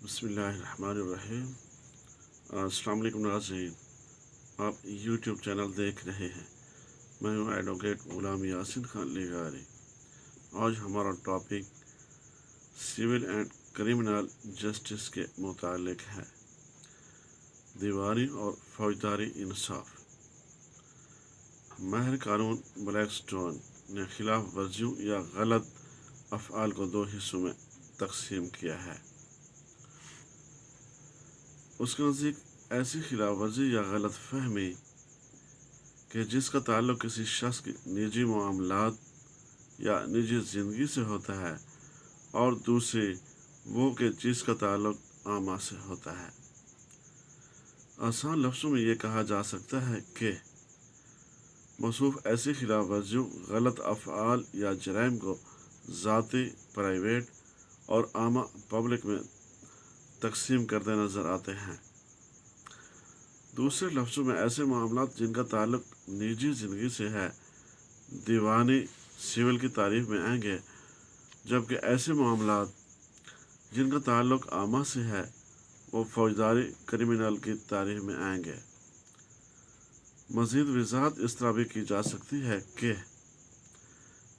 बिस्मिल्लाहिर्रहमानिर्रहीम। अस्सलाम वालेकुम नाज़रीन, आप यूट्यूब चैनल देख रहे हैं। मैं हूँ एडवोकेट गुलाम यासिन खान लिगारी। आज हमारा topic civil and criminal justice के मुतालिक है, दीवानी और फौजदारी इंसाफ। माहिर कानून ब्लैकस्टोन ने खिलाफ वर्जियों या गलत अफ़आल को दो हिस्सों में तकसीम किया है। उसके नज़दीक ऐसी खिलाफ वर्जी या गलत फहमी कि जिसका ताल्लुक़ किसी शख्स की निजी मामलात या निजी ज़िंदगी से होता है, और दूसरी वो कि जिसका ताल्लुक़ आमा से होता है। आसान लफ्ज़ों में ये कहा जा सकता है कि मौसूफ ऐसी खिलाफ वर्जियों, गलत अफ़आल या जराइम को ज़ाती, प्राइवेट और आमा पब्लिक में तकसीम करते नज़र आते हैं। दूसरे लफ्ज़ों में ऐसे मामलात जिनका ताल्लुक़ निजी ज़िंदगी से है, दीवानी सिविल की तारीफ़ में आएंगे, जबकि ऐसे मामलात जिनका ताल्लुक़ आमा से है वो फौजदारी क्रिमिनल की तारीफ़ में आएंगे। मज़ीद वज़ाहत इस तरह भी की जा सकती है कि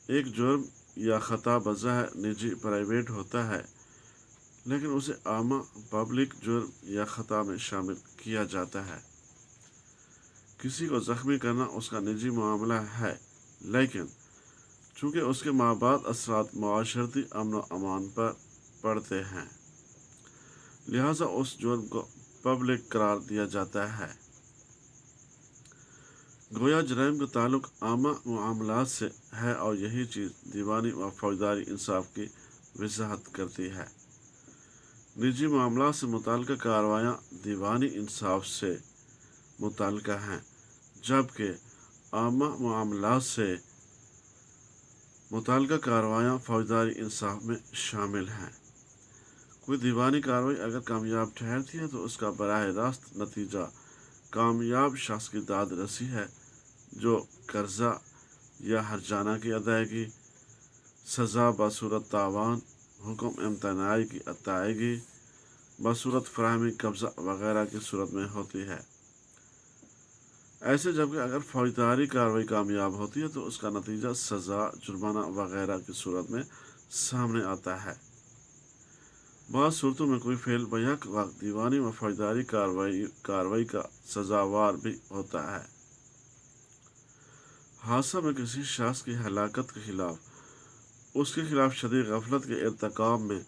एक जुर्म या ख़ता बज़ाहिर निजी प्राइवेट होता है, लेकिन उसे आमा पब्लिक जुर्म या ख़ता में शामिल किया जाता है। किसी को ज़ख्मी करना उसका निजी मामला है, लेकिन चूँकि उसके माबाद असरात माशरती अमन व अमान पर पड़ते हैं, लिहाजा उस जुर्म को पब्लिक करार दिया जाता है। गोया जराइम का ताल्लुक़ आमा मामलात से है, और यही चीज़ दीवानी व फौजदारी इंसाफ की वज़ाहत करती है। निजी मामलात से मुताल्लिक़ कार्रवाइयाँ दीवानी इंसाफ से मुताल्लिक़ हैं, जबकि आमा मामलात से मुताल्लिक़ कार्रवाइयाँ फौजदारी इंसाफ में शामिल हैं। कोई दीवानी कार्रवाई अगर कामयाब ठहरती है तो उसका बराह रास्त नतीजा कामयाब शख्स की दाद रसी है, जो कर्जा या हर्जाना की अदायगी, सज़ा बसूरत तावान, हुक्म इम्तनाई की अदायगी बसूरत फराहमी कब्ज़ा वगैरह की सूरत में होती है। ऐसे जबकि अगर फौजदारी कार्रवाई कामयाब होती है तो उसका नतीजा सज़ा, जुर्माना वगैरह की सूरत में सामने आता है। बाज़ सूरतों में कोई फेल बैक वक्त दीवानी व फौजदारी कार्रवाई का सज़ावार भी होता है। हादसा में किसी शख्स की हलाकत के खिलाफ उसके खिलाफ शदीद गफलत के इर्तिकाब में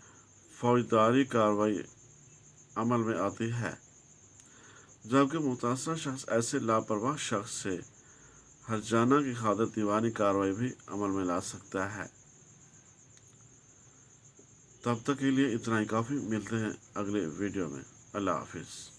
फौजदारी कार्रवाई अमल में आती है, जबकि मुतासर शख्स ऐसे लापरवाह शख्स से हर्जाना की खातिर दीवानी कार्रवाई भी अमल में ला सकता है। तब तक के लिए इतना ही काफ़ी। मिलते हैं अगले वीडियो में। अल्लाह हाफिज़।